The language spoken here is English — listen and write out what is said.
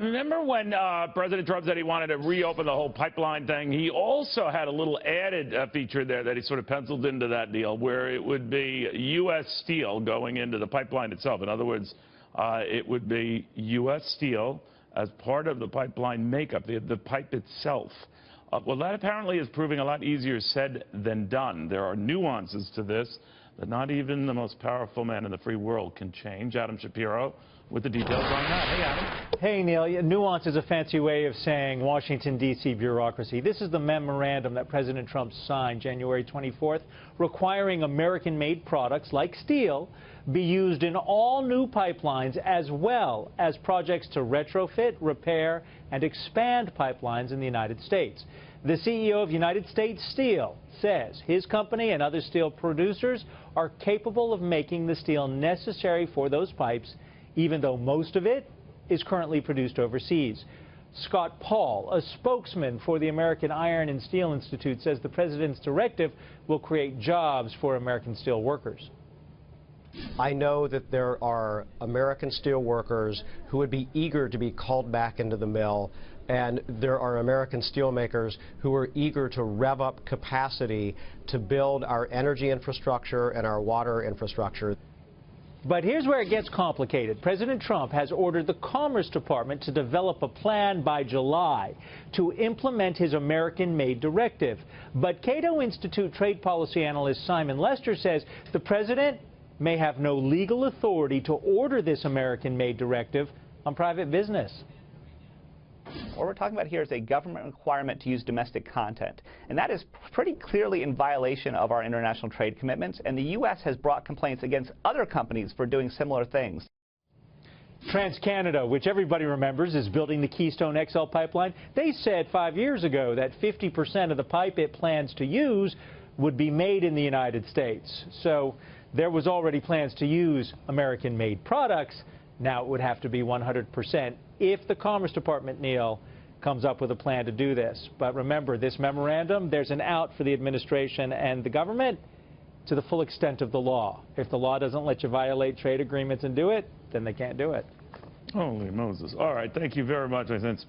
remember when President Trump said he wanted to reopen the whole pipeline thing? He also had a little added feature there that he sort of penciled into that deal, where it would be U.S. steel going into the pipeline itself. In other words, it would be U.S. steel as part of the pipeline makeup, the pipe itself. Well, that apparently is proving a lot easier said than done. There are nuances to this that not even the most powerful man in the free world can change. Adam Shapiro with the details on that. Hey, Adam. Hey, Neil. Nuance is a fancy way of saying Washington, D.C. bureaucracy. This is the memorandum that President Trump signed January 24th, requiring American-made products like steel be used in all new pipelines, as well as projects to retrofit, repair, and expand pipelines in the United States. The CEO of United States Steel says his company and other steel producers are capable of making the steel necessary for those pipes, even though most of it is currently produced overseas. Scott Paul, a spokesman for the American Iron and Steel Institute, says the president's directive will create jobs for American steel workers. I know that there are American steel workers who would be eager to be called back into the mill, and there are American steelmakers who are eager to rev up capacity to build our energy infrastructure and our water infrastructure. But here's where it gets complicated. President Trump has ordered the Commerce Department to develop a plan by July to implement his American-made directive. But Cato Institute trade policy analyst Simon Lester says the president may have no legal authority to order this American-made directive on private business. What we're talking about here is a government requirement to use domestic content, and that is pretty clearly in violation of our international trade commitments, and the U.S. has brought complaints against other companies for doing similar things. TransCanada, which everybody remembers, is building the Keystone XL pipeline. They said 5 years ago that 50% of the pipe it plans to use would be made in the United States. So there was already plans to use American-made products. Now it would have to be 100% if the Commerce Department, Neil, comes up with a plan to do this. But remember, this memorandum, there's an out for the administration and the government to the full extent of the law. If the law doesn't let you violate trade agreements and do it, then they can't do it. Holy Moses. All right, thank you very much. I sense